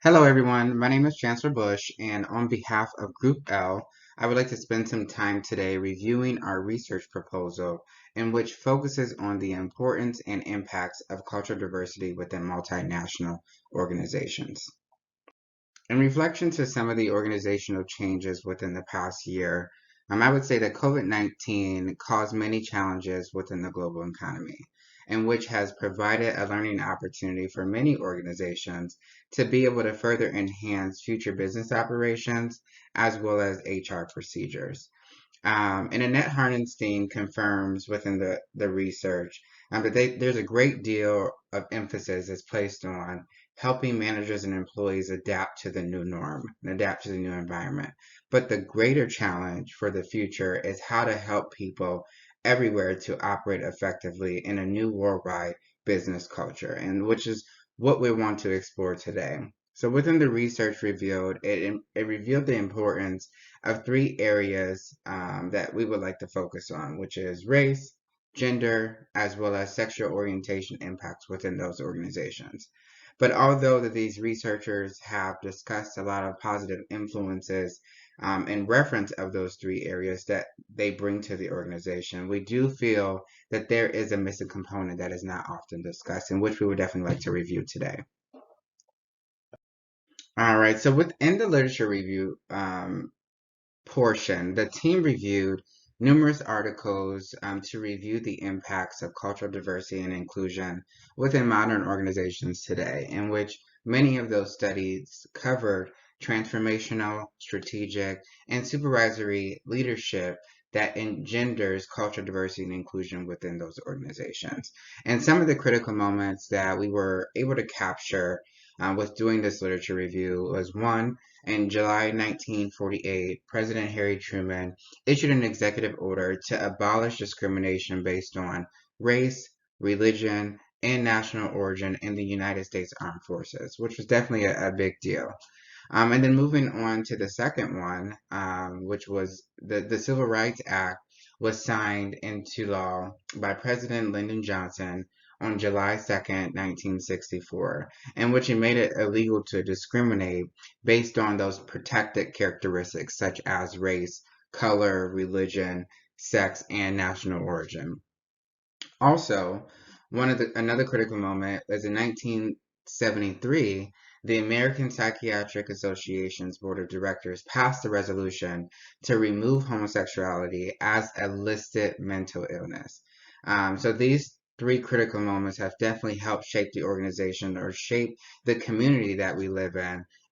Hello, everyone. My name is Chancellor Bush, and on behalf of Group L, I would like to spend some time today reviewing our research proposal, in which focuses on the importance and impacts of cultural diversity within multinational organizations. In reflection to some of the organizational changes within the past year, I would say that COVID-19 caused many challenges within the global economy, and which has provided a learning opportunity for many organizations to be able to further enhance future business operations as well as HR procedures. And Annette Harnenstein confirms within the research that there's a great deal of emphasis is placed on helping managers and employees adapt to the new norm and adapt to the new environment. But the greater challenge for the future is how to help people everywhere to operate effectively in a new worldwide business culture, and which is what we want to explore today. So within the research revealed, it revealed the importance of three areas that we would like to focus on, which is race, gender, as well as sexual orientation impacts within those organizations. But although that these researchers have discussed a lot of positive influences in reference of those three areas that they bring to the organization, we do feel that there is a missing component that is not often discussed, and which we would definitely like to review today. All right, so within the literature review portion, the team reviewed numerous articles to review the impacts of cultural diversity and inclusion within modern organizations today, in which many of those studies covered transformational, strategic, and supervisory leadership that engenders cultural diversity and inclusion within those organizations. And some of the critical moments that we were able to capture with doing this literature review was one, in July 1948, President Harry Truman issued an executive order to abolish discrimination based on race, religion, and national origin in the United States Armed Forces, which was definitely a big deal. And then moving on to the second one, which was the Civil Rights Act, was signed into law by President Lyndon Johnson on July 2nd, 1964, in which he made it illegal to discriminate based on those protected characteristics such as race, color, religion, sex, and national origin. Also, another critical moment was in 1973, the American Psychiatric Association's Board of Directors passed a resolution to remove homosexuality as a listed mental illness. So these three critical moments have definitely helped shape the organization or shape the community that we live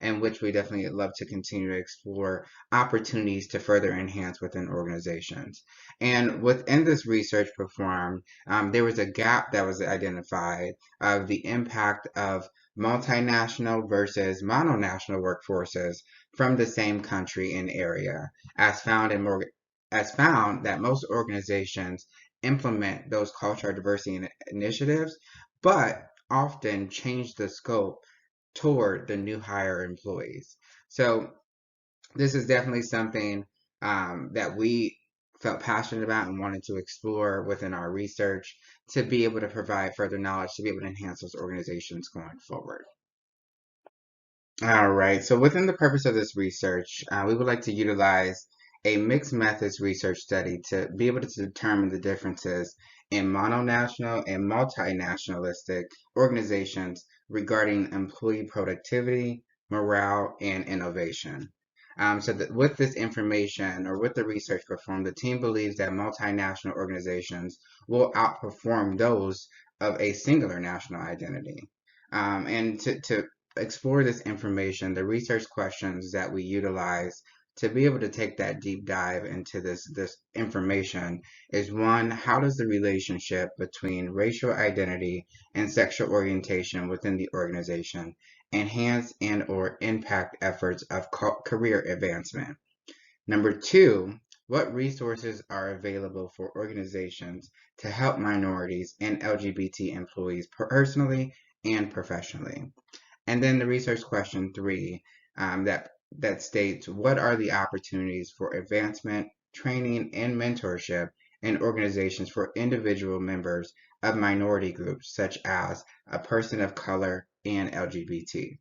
in which we definitely love to continue to explore opportunities to further enhance within organizations. And within this research performed, there was a gap that was identified of the impact of multinational versus mononational workforces from the same country and area, as found in more as found that most organizations implement those cultural diversity initiatives, but often change the scope toward the new hire employees. So this is definitely something that we felt passionate about and wanted to explore within our research to be able to provide further knowledge to be able to enhance those organizations going forward. All right, so within the purpose of this research, we would like to utilize a mixed methods research study to be able to determine the differences in mononational and multinationalistic organizations regarding employee productivity, morale, and innovation. So that with this information or with the research performed, the team believes that multinational organizations will outperform those of a singular national identity. And to explore this information, the research questions that we utilize to be able to take that deep dive into this information is one, how does the relationship between racial identity and sexual orientation within the organization enhance and or impact efforts of career advancement? Number two, what resources are available for organizations to help minorities and LGBT employees personally and professionally? And then the research question three, that states, what are the opportunities for advancement, training, and mentorship in organizations for individual members of minority groups such as a person of color and LGBT?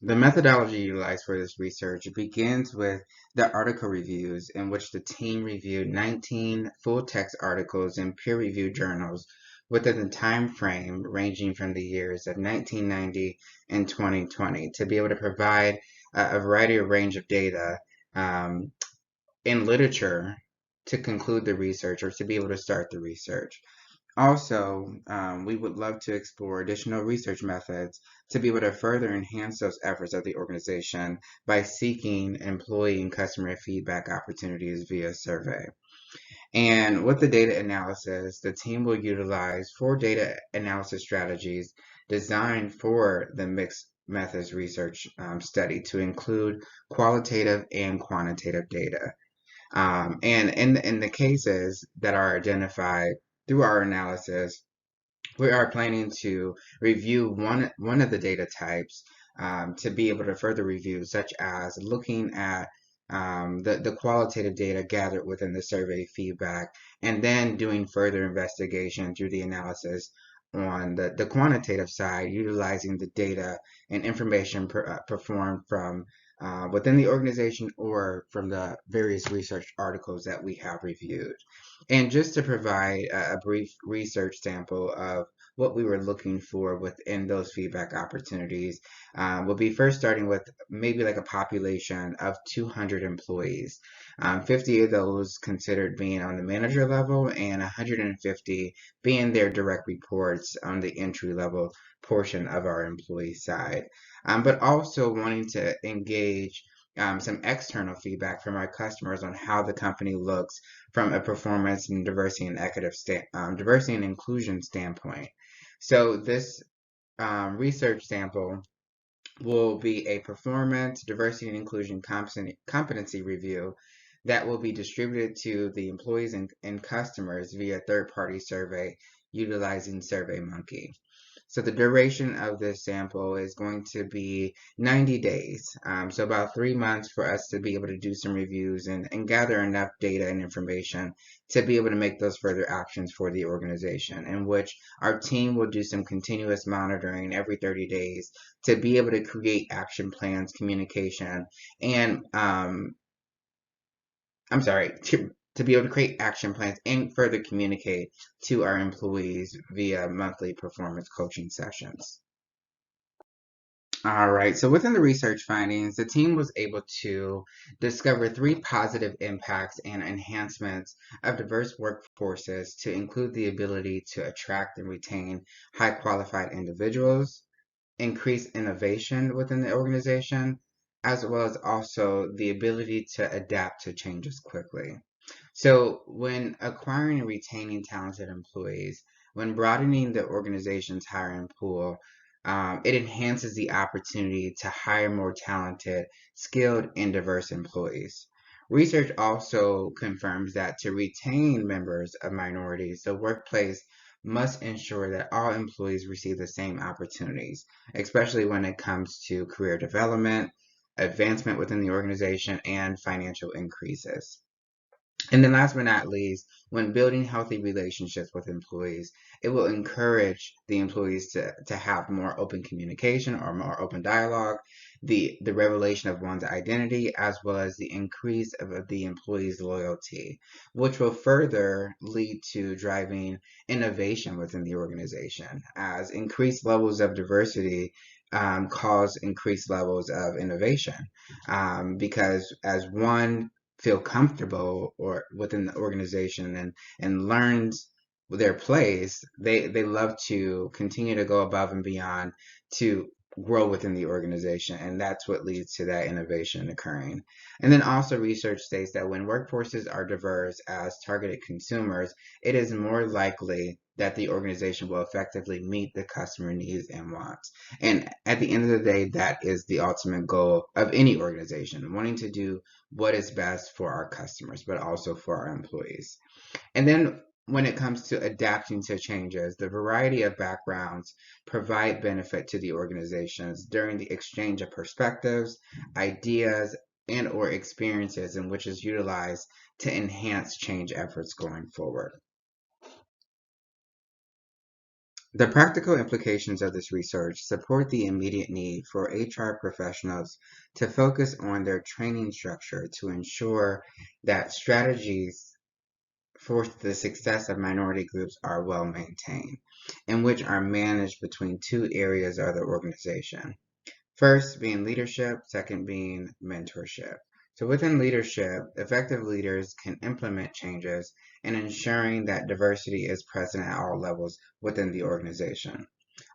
The methodology utilized for this research begins with the article reviews, in which the team reviewed 19 full-text articles in peer-reviewed journals within the time frame ranging from the years of 1990 and 2020 to be able to provide a variety of range of data um, in literature to conclude the research or to be able to start the research. Also, we would love to explore additional research methods to be able to further enhance those efforts of the organization by seeking employee and customer feedback opportunities via survey. And with the data analysis, the team will utilize 4 data analysis strategies designed for the mixed methods research study to include qualitative and quantitative data. And in the cases that are identified through our analysis, we are planning to review one of the data types to be able to further review, such as looking at the qualitative data gathered within the survey feedback, and then doing further investigation through the analysis on the quantitative side, utilizing the data and information performed from within the organization or from the various research articles that we have reviewed. And just to provide a brief research sample of what we were looking for within those feedback opportunities, we'll be first starting with maybe like a population of 200 employees. 50 of those considered being on the manager level and 150 being their direct reports on the entry level portion of our employee side. But also wanting to engage some external feedback from our customers on how the company looks from a performance and diversity and inclusion standpoint. So this research sample will be a performance, diversity, and inclusion competency review that will be distributed to the employees and customers via third-party survey utilizing SurveyMonkey. So the duration of this sample is going to be 90 days. So about 3 months for us to be able to do some reviews and gather enough data and information to be able to make those further actions for the organization, in which our team will do some continuous monitoring every 30 days to be able to create action plans, communication, and I'm sorry, to be able to create action plans and further communicate to our employees via monthly performance coaching sessions. All right, so within the research findings, the team was able to discover 3 positive impacts and enhancements of diverse workforces to include the ability to attract and retain high qualified individuals, increase innovation within the organization, as well as also the ability to adapt to changes quickly. So, when acquiring and retaining talented employees, when broadening the organization's hiring pool, it enhances the opportunity to hire more talented, skilled, and diverse employees. Research also confirms that to retain members of minorities, the workplace must ensure that all employees receive the same opportunities, especially when it comes to career development, advancement within the organization, and financial increases. And then last but not least, when building healthy relationships with employees, it will encourage the employees to have more open communication or more open dialogue, the revelation of one's identity, as well as the increase of the employee's loyalty, which will further lead to driving innovation within the organization, as increased levels of diversity cause increased levels of innovation. Because as one feel comfortable or within the organization and learns their place, they love to continue to go above and beyond to grow within the organization, and that's what leads to that innovation occurring. And then also research states that when workforces are diverse as targeted consumers, it is more likely that the organization will effectively meet the customer needs and wants. And at the end of the day, that is the ultimate goal of any organization, wanting to do what is best for our customers, but also for our employees. And then when it comes to adapting to changes, the variety of backgrounds provide benefit to the organizations during the exchange of perspectives, ideas, and or experiences in which is utilized to enhance change efforts going forward. The practical implications of this research support the immediate need for HR professionals to focus on their training structure to ensure that strategies for the success of minority groups are well maintained, and which are managed between two areas of the organization. First being leadership, second being mentorship. So within leadership, effective leaders can implement changes in ensuring that diversity is present at all levels within the organization.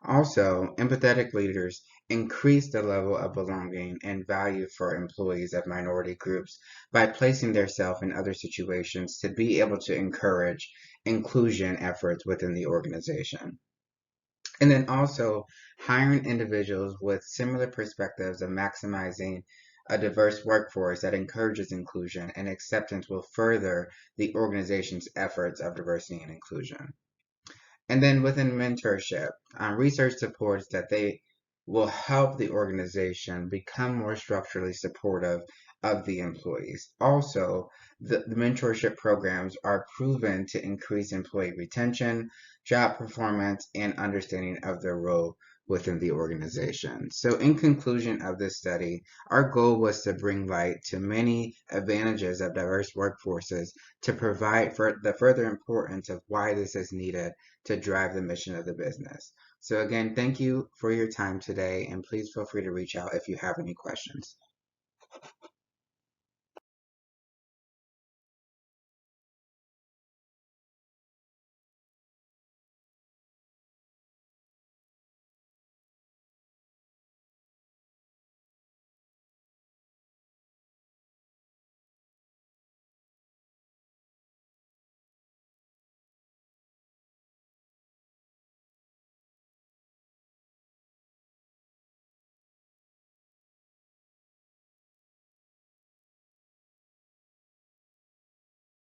Also, empathetic leaders increase the level of belonging and value for employees of minority groups by placing themselves in other situations to be able to encourage inclusion efforts within the organization. And then also hiring individuals with similar perspectives of maximizing a diverse workforce that encourages inclusion and acceptance will further the organization's efforts of diversity and inclusion. And then within mentorship, research supports that they will help the organization become more structurally supportive of the employees. Also, the mentorship programs are proven to increase employee retention, job performance, and understanding of their role within the organization. So, in conclusion of this study, our goal was to bring light to many advantages of diverse workforces to provide for the further importance of why this is needed to drive the mission of the business. So again, thank you for your time today, and please feel free to reach out if you have any questions.